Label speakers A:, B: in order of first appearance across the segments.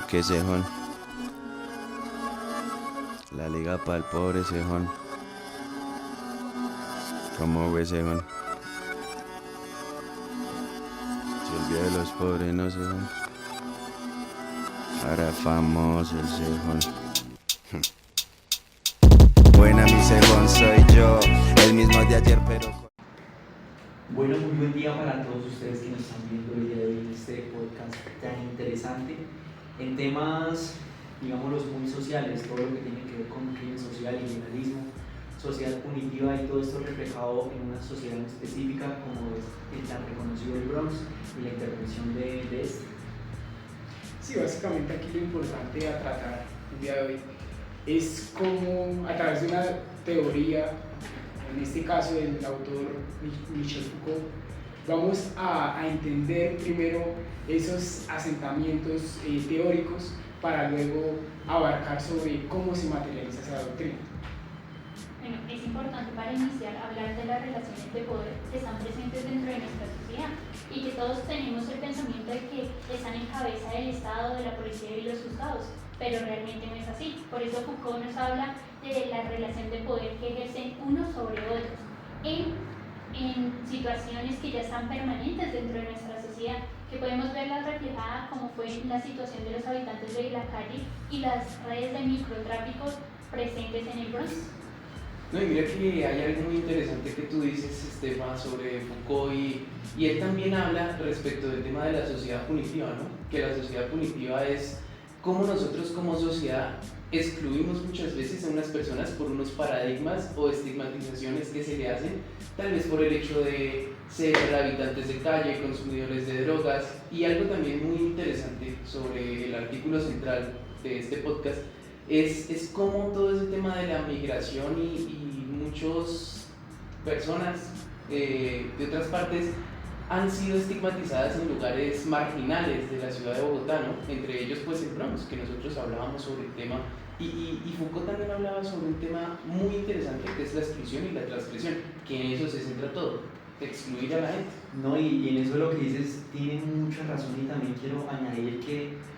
A: Que cejón. La liga para el pobre cejón. ¿Cómo ve cejón? Si el viejo de los pobres no cejón. Ahora famoso el cejón. Buena mi cejón soy yo, el mismo de ayer pero...
B: Bueno, muy buen día para todos ustedes que nos están viendo el día de hoy en este podcast tan interesante en temas, digámoslos, muy sociales, todo lo que tiene que ver con crimen social, criminalismo, sociedad punitiva y todo esto reflejado en una sociedad específica como es el tan reconocido el Bronx y la intervención de este.
C: Sí, básicamente aquí lo importante a tratar el día de hoy es cómo a través de una teoría, en este caso del autor Michel Foucault, vamos a entender primero esos asentamientos teóricos para luego abarcar sobre cómo se materializa esa doctrina.
D: Bueno, es importante para iniciar hablar de las relaciones de poder que están presentes dentro de nuestra sociedad y que todos tenemos el pensamiento de que están en cabeza del Estado, de la policía y los juzgados, pero realmente no es así. Por eso Foucault nos habla de la relación de poder que ejercen unos sobre otros en situaciones que ya están permanentes dentro de nuestra sociedad, que podemos verla reflejada como fue la situación de los habitantes de la calle y las redes de microtráfico presentes en el Bronx.
E: No, y mira que hay algo muy interesante que tú dices, Estefa, sobre Foucault y él también habla respecto del tema de la sociedad punitiva, ¿no? Que la sociedad punitiva es cómo nosotros como sociedad excluimos muchas veces a unas personas por unos paradigmas o estigmatizaciones que se le hacen, tal vez por el hecho de ser habitantes de calle, consumidores de drogas, y algo también muy interesante sobre el artículo central de este podcast es cómo todo ese tema de la migración y muchas personas de otras partes han sido estigmatizadas en lugares marginales de la ciudad de Bogotá, ¿no? Entre ellos pues el Bronx, que nosotros hablábamos sobre el tema, y Foucault también hablaba sobre un tema muy interesante que es la exclusión y la transgresión, que en eso se centra todo, excluir a la gente.
B: No, y en eso lo que dices tiene mucha razón, y también quiero añadir que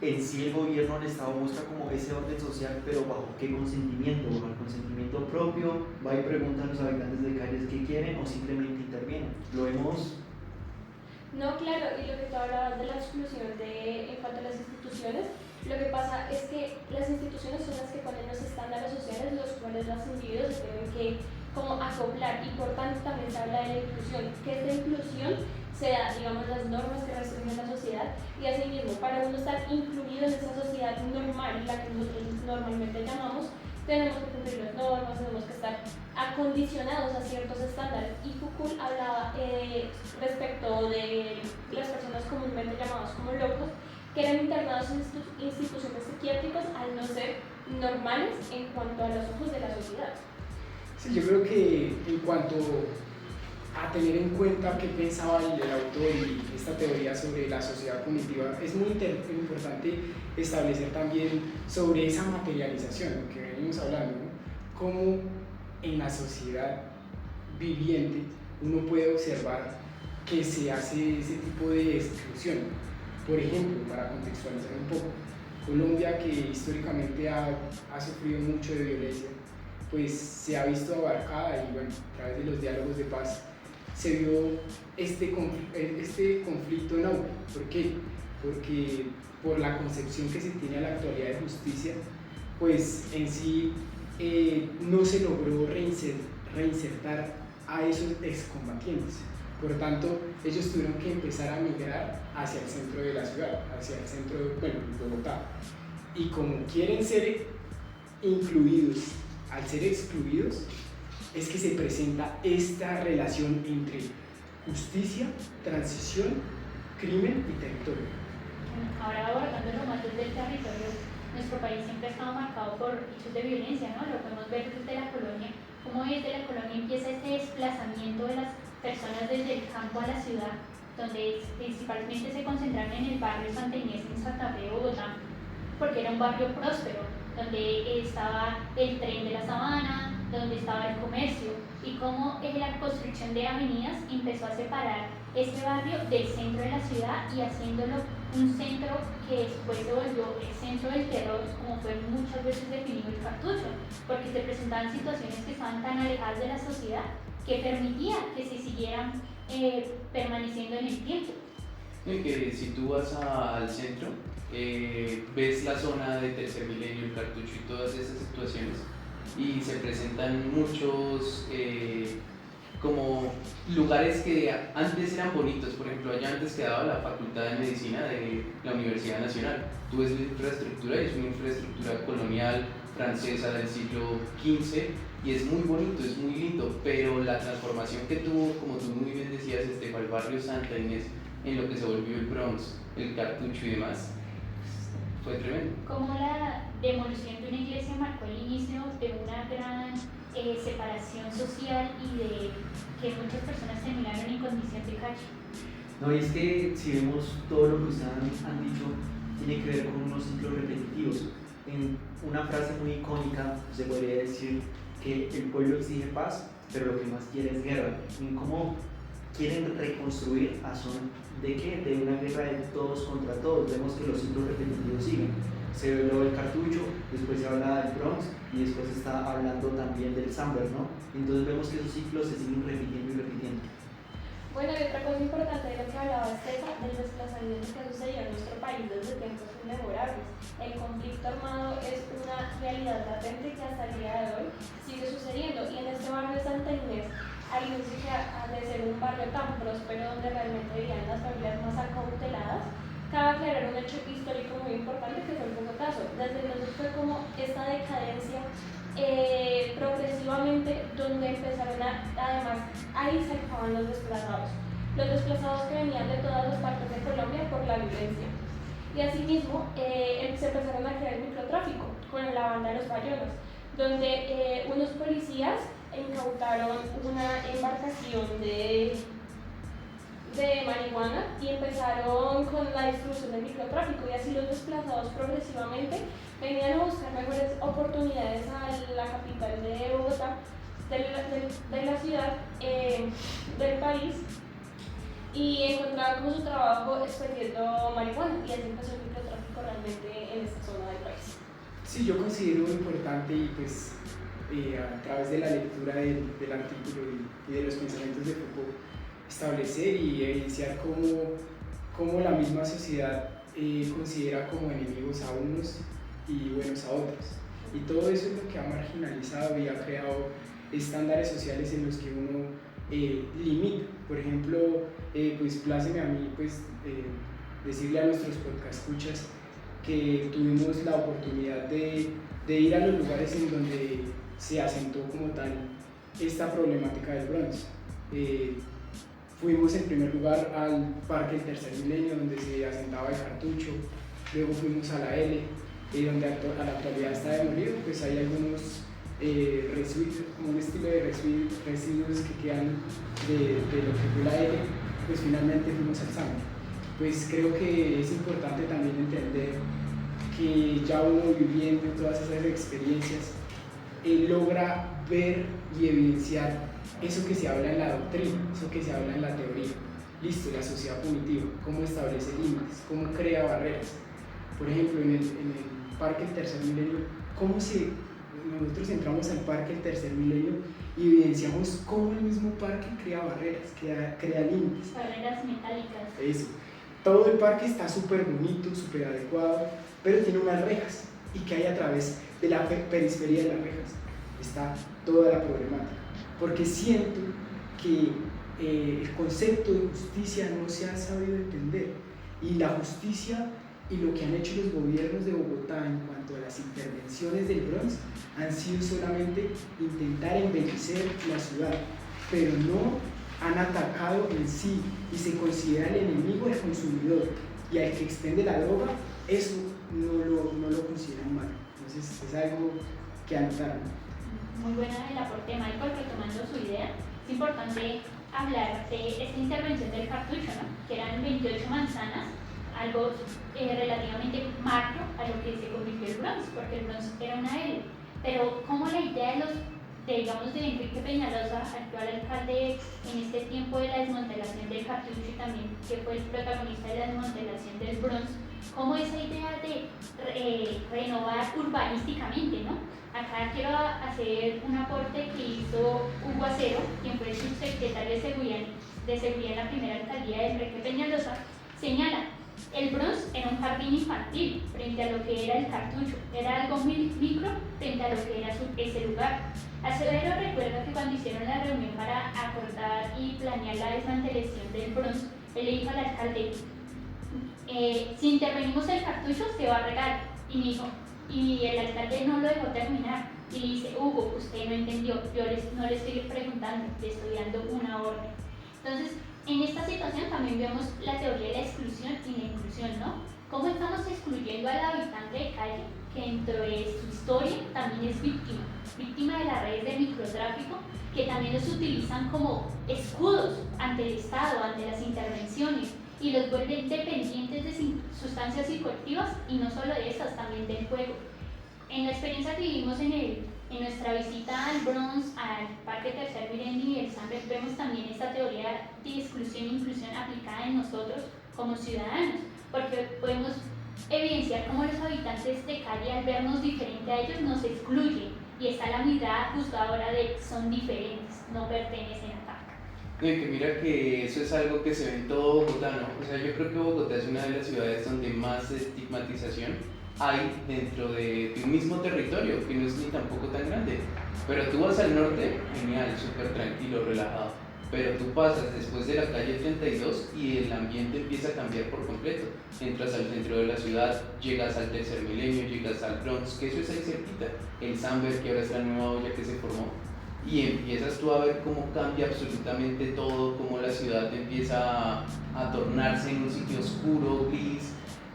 B: en sí el gobierno, el Estado busca como ese orden social, pero ¿bajo qué consentimiento? ¿Bajo el consentimiento propio? ¿Va y pregunta a los habitantes de calles qué quieren o simplemente interviene? Lo vemos.
F: No, claro, y lo que tú hablabas de la exclusión en cuanto a las instituciones, lo que pasa es que las instituciones son las que ponen los estándares sociales, los cuales los individuos se tienen que como acoplar, y por tanto también se habla de la inclusión, que esta inclusión se da, digamos, las normas que restringen la sociedad, y asimismo, para uno estar incluido en esa sociedad normal, la que nosotros normalmente llamamos, tenemos que cumplir las normas, tenemos que estar acondicionados a ciertos estándares. Y Foucault hablaba respecto de las personas comúnmente llamadas como locos, que eran internados en instituciones psiquiátricas al no ser normales en cuanto a los ojos de la sociedad.
C: Sí, yo creo que en cuanto a tener en cuenta qué pensaba el autor y esta teoría sobre la sociedad punitiva, es muy importante establecer también sobre esa materialización, lo que venimos hablando, ¿no? Cómo en la sociedad viviente uno puede observar que se hace ese tipo de exclusión. Por ejemplo, para contextualizar un poco, Colombia, que históricamente ha sufrido mucho de violencia, pues se ha visto abarcada, y bueno, a través de los diálogos de paz se vio este conflicto en auge. ¿Por qué? Porque por la concepción que se tiene a la actualidad de justicia, pues en sí no se logró reinsertar a esos excombatientes. Por tanto, ellos tuvieron que empezar a migrar hacia el centro de la ciudad, hacia el centro de Bogotá. Y como quieren ser incluidos, al ser excluidos, es que se presenta esta relación entre justicia, transición, crimen y territorio.
D: Ahora, abordando lo más desde el territorio, nuestro país siempre ha estado marcado por hechos de violencia, ¿no? Lo podemos ver desde la colonia, cómo desde la colonia empieza este desplazamiento de las personas desde el campo a la ciudad, donde principalmente se concentraron en el barrio Santa Inés en Santa Fe, Bogotá, porque era un barrio próspero, donde estaba el tren de la Sabana, donde estaba el comercio, y cómo la construcción de avenidas empezó a separar este barrio del centro de la ciudad y haciéndolo un centro que después se volvió el centro del terror, como fue muchas veces definido el Cartucho, porque se presentaban situaciones que estaban tan alejadas de la sociedad que permitía que se siguieran permaneciendo en el tiempo.
E: Y que si tú vas al centro, ves la zona de Tercer Milenio, el Cartucho y todas esas situaciones, y se presentan muchos como lugares que antes eran bonitos. Por ejemplo, allá antes quedaba la Facultad de Medicina de la Universidad Nacional. Tú ves la infraestructura y es una infraestructura colonial francesa del siglo XV y es muy bonito, es muy lindo, pero la transformación que tuvo, como tú muy bien decías, el barrio Santa Inés, en lo que se volvió el Bronx, el Cartucho y demás, fue tremendo.
D: Como la demolición de una iglesia marcó el inicio de una gran separación social y de que muchas personas terminaron en condición de calle.
B: No, y es que si vemos todo lo que ustedes han dicho, tiene que ver con unos ciclos repetitivos. En una frase muy icónica se podría decir que el pueblo exige paz, pero lo que más quiere es guerra. ¿Y cómo quieren reconstruir a son de qué? De una guerra de todos contra todos. Vemos que los ciclos repetitivos siguen. Se habló del Cartucho, después se habla del Bronx y después se está hablando también del Samber, ¿no? Entonces vemos que esos ciclos se siguen repitiendo y repitiendo.
F: Bueno, y otra cosa importante de lo que hablaba Estefa, del desplazamiento que ha sucedido en nuestro país desde tiempos inmemorables. El conflicto armado es una realidad latente que hasta el día de hoy sigue sucediendo. Y en este barrio de Santa Inés, al inicio de ser un barrio tan próspero donde realmente vivían las familias más acauteladas, cabe aclarar un hecho histórico muy importante que fue el Bogotazo. Desde entonces fue como esta decadencia progresivamente, donde empezaron además, ahí se acababan los desplazados que venían de todas las partes de Colombia por la violencia. Y asimismo se empezaron a crear el microtráfico con la banda de los Bayonos, donde unos policías incautaron una embarcación de marihuana y empezaron con la distribución del microtráfico, y así los desplazados progresivamente venían a buscar mejores oportunidades a la capital de Bogotá, de la ciudad, del país, y encontraban como su trabajo expendiendo marihuana, y así empezó el microtráfico realmente en esta zona del país.
C: Sí, yo considero importante y pues a través de la lectura del artículo y de los pensamientos de Foucault, establecer y evidenciar cómo la misma sociedad considera como enemigos a unos y buenos a otros. Y todo eso es lo que ha marginalizado y ha creado estándares sociales en los que uno limita. Por ejemplo, pues pláceme a mí pues, decirle a nuestros podcast escuchas que tuvimos la oportunidad de ir a los lugares en donde se asentó como tal esta problemática del Bronx. Fuimos en primer lugar al Parque del Tercer Milenio, donde se asentaba el Cartucho, luego fuimos a la L, donde a la actualidad está demolido. Pues hay algunos residuos, como un estilo de residuos que quedan de lo que fue la L. Pues finalmente fuimos al Samber. Pues creo que es importante también entender que ya uno viviendo todas esas experiencias logra ver y evidenciar eso que se habla en la doctrina, eso que se habla en la teoría. Listo, la sociedad punitiva, cómo establece límites, cómo crea barreras. Por ejemplo, en el Parque del Tercer Milenio, nosotros entramos al Parque del Tercer Milenio y evidenciamos cómo el mismo parque crea barreras, crea límites.
D: Barreras metálicas.
C: Eso. Todo el parque está súper bonito, súper adecuado, pero tiene unas rejas. ¿Y que hay a través de la periferia de las rejas? Está toda la problemática. Porque siento que el concepto de justicia no se ha sabido entender, y la justicia y lo que han hecho los gobiernos de Bogotá en cuanto a las intervenciones del Bronx han sido solamente intentar embellecer la ciudad, pero no han atacado en sí, y se considera el enemigo del consumidor, y al que expende la droga, eso no lo consideran mal. Entonces es algo que anotar.
D: Muy buena el aporte de Michael, retomando su idea. Es importante hablar de esta intervención del Cartucho, ¿no? Que eran 28 manzanas, algo relativamente macro a lo que se convirtió el Bronx, porque el Bronx era una L. Pero como la idea de Enrique Peñalosa, actual alcalde en este tiempo de la desmantelación del Cartucho también, que fue el protagonista de la desmantelación del Bronx, como esa idea de renovar urbanísticamente, ¿no? Acá quiero hacer un aporte que hizo Hugo Acero, quien fue subsecretario de seguridad en la primera alcaldía de Enrique Peñalosa, señala: el Bronx era un jardín infantil frente a lo que era el Cartucho, era algo micro frente a lo que era ese lugar. Acero recuerda que cuando hicieron la reunión para acordar y planear la desmantelación del Bronx, él le dijo al alcalde: si intervenimos el Cartucho se va a regar. Y el alcalde no lo dejó terminar y le dice: Hugo, usted no entendió, no le estoy preguntando, le estoy dando una orden. Entonces, en esta situación también vemos la teoría de la exclusión y la inclusión, ¿no? ¿Cómo estamos excluyendo al habitante de calle que dentro de su historia también es víctima de las redes de microtráfico, que también los utilizan como escudos ante el Estado, ante las intervenciones, y los vuelven dependientes de sustancias psicoactivas, y no solo de esas, también del juego? En la experiencia que vivimos en nuestra visita al Bronx, al Parque Tercer Milenio y el Samber, vemos también esta teoría de exclusión e inclusión aplicada en nosotros como ciudadanos, porque podemos evidenciar cómo los habitantes de calle, al vernos diferente a ellos, nos excluyen, y está la mirada juzgadora de son diferentes, no pertenecen acá.
E: No, y que mira que eso es algo que se ve en todo Bogotá, ¿no? O sea, yo creo que Bogotá es una de las ciudades donde más estigmatización hay dentro de un mismo territorio, que no es ni tampoco tan grande. Pero tú vas al norte, genial, súper tranquilo, relajado. Pero tú pasas después de la calle 32 y el ambiente empieza a cambiar por completo. Entras al centro de la ciudad, llegas al Tercer Milenio, llegas al Bronx, que eso es ahí cerquita. El Samber, que ahora es la nueva olla que se formó. Y empiezas tú a ver cómo cambia absolutamente todo, cómo la ciudad empieza a tornarse en un sitio oscuro, gris.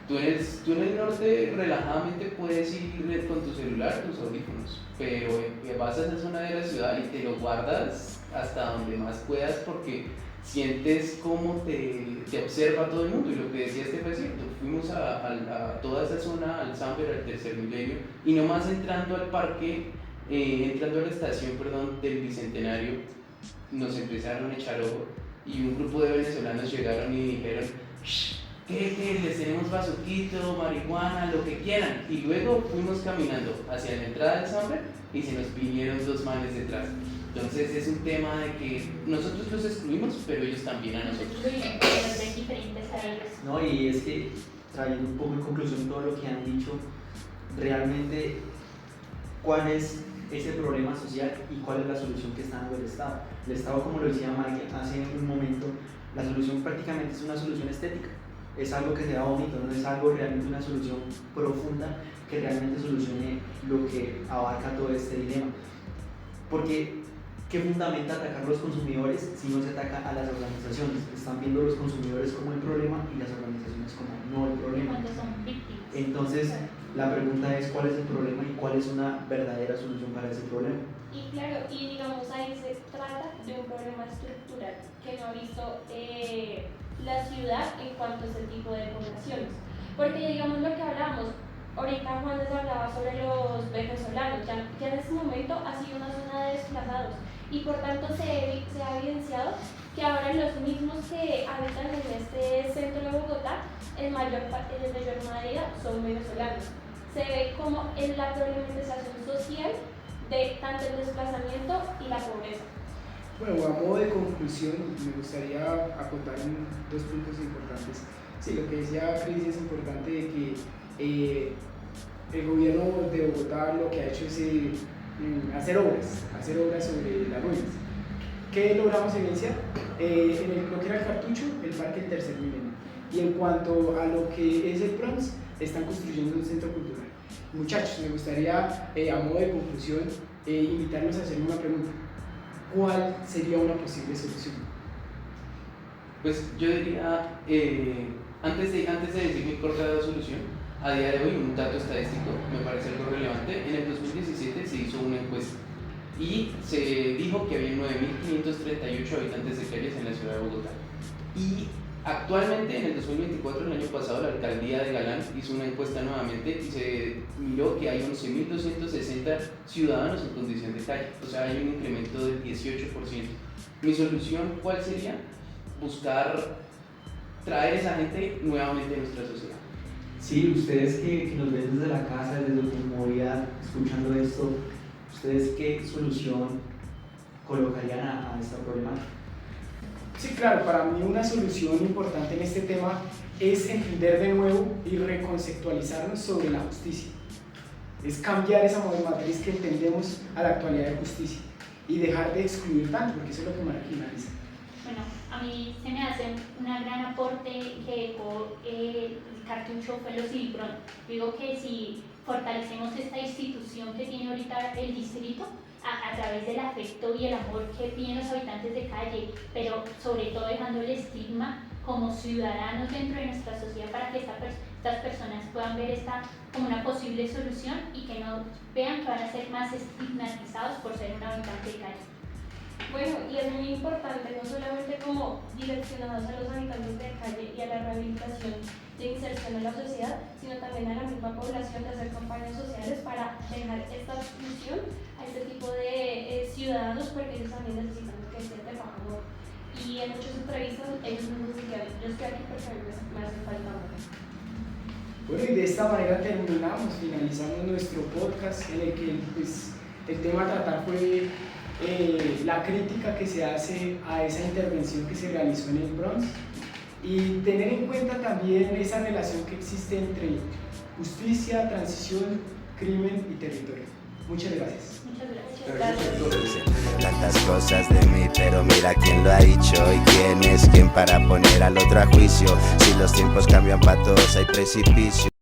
E: Tú en el norte relajadamente puedes ir con tu celular, tus audífonos, pero vas a esa zona de la ciudad y te lo guardas hasta donde más puedas, porque sientes cómo te observa todo el mundo. Y lo que decía Estefa es cierto, fuimos a toda esa zona, al Samber, al Tercer Milenio, y nomás entrando al parque, entrando a la estación, del Bicentenario, nos empezaron a echar ojo, y un grupo de venezolanos llegaron y dijeron: ¿Qué? Les tenemos bazuquito, marihuana, lo que quieran. Y luego fuimos caminando hacia la entrada del Samber y se nos vinieron dos manes detrás. Entonces es un tema de que nosotros los excluimos, pero ellos también a nosotros.
D: Nos ven diferentes a ellos.
B: No, y es que, trayendo un poco en conclusión todo lo que han dicho, realmente, ¿cuál es ese problema social y cuál es la solución que está dando el Estado? El Estado, como lo decía Mike hace un momento, la solución prácticamente es una solución estética. Es algo que sea bonito, no es algo realmente una solución profunda que realmente solucione lo que abarca todo este dilema. Porque, ¿qué fundamenta atacar a los consumidores si no se ataca a las organizaciones? Están viendo los consumidores como el problema y las organizaciones como no el problema.
D: Cuando son víctimas.
B: Entonces, la pregunta es: ¿cuál es el problema y cuál es una verdadera solución para ese problema?
F: Y claro, y digamos ahí se trata de un problema estructural que no ha visto la ciudad en cuanto a ese tipo de poblaciones. Porque digamos lo que hablábamos, ahorita Juan les hablaba sobre los venezolanos, ya en este momento ha sido una zona de desplazados, y por tanto se ha evidenciado que ahora los mismos que habitan en este centro de Bogotá, en mayor medida son venezolanos. Se ve como en la problematización social de tanto el desplazamiento y la pobreza.
C: Bueno, a modo de conclusión, me gustaría acotar dos puntos importantes. Sí, lo que decía Cris es importante, de que el gobierno de Bogotá lo que ha hecho es hacer obras sobre las ruinas. ¿Qué logramos evidenciar? Lo que era el Cartucho, el Parque del Tercer Milenio. Y en cuanto a lo que es el Bronx, están construyendo un centro cultural. Muchachos, me gustaría, a modo de conclusión, invitarlos a hacer una pregunta. ¿Cuál sería una posible solución?
E: Pues yo diría, antes de decir mi corta solución, a día de hoy un dato estadístico me parece algo relevante. En el 2017 se hizo una encuesta y se dijo que había 9.538 habitantes de calles en la ciudad de Bogotá. Y actualmente, en el 2024, el año pasado, la alcaldía de Galán hizo una encuesta nuevamente y se miró que hay 11.260 ciudadanos en condición de calle, o sea, hay un incremento del 18%. Mi solución, ¿cuál sería? buscar traer esa gente nuevamente a nuestra sociedad.
B: Sí, ustedes que nos ven desde la casa, desde su comodidad, escuchando esto, ¿ustedes qué solución colocarían a esta problemática?
C: Sí, claro, para mí una solución importante en este tema es entender de nuevo y reconceptualizarnos sobre la justicia. Es cambiar esa matriz que entendemos a la actualidad de justicia y dejar de excluir tanto, porque eso es lo que marginaliza.
D: Bueno, a mí se me hace un gran aporte que dejó el cartucho fue los Silbrón. Digo que si fortalecemos esta institución que tiene ahorita el distrito, a través del afecto y el amor que piden los habitantes de calle, pero sobre todo dejando el estigma como ciudadanos dentro de nuestra sociedad para que estas personas puedan ver esta como una posible solución y que no vean que van a ser más estigmatizados por ser un habitante de calle.
F: Bueno, y es muy importante no solamente como direccionados a los habitantes de calle y a la rehabilitación de inserción en la sociedad, sino también a la misma población de hacer campañas sociales para dejar esta exclusión a este tipo de ciudadanos, porque ellos también necesitan que estén de favor. Y en muchas entrevistas ellos mismos decían, yo estoy aquí porque me hace falta amor.
C: Bueno, y de esta manera finalizamos nuestro podcast en el que pues, el tema a tratar fue la crítica que se hace a esa intervención que se realizó en el Bronx y tener en cuenta también esa relación que existe entre justicia, transición, crimen y territorio. Muchas gracias.
D: Muchas gracias.
A: Tantas cosas de mí, pero mira quién lo ha dicho y quién es quien para poner al otro a juicio. Si los tiempos cambian para todos hay precipicio.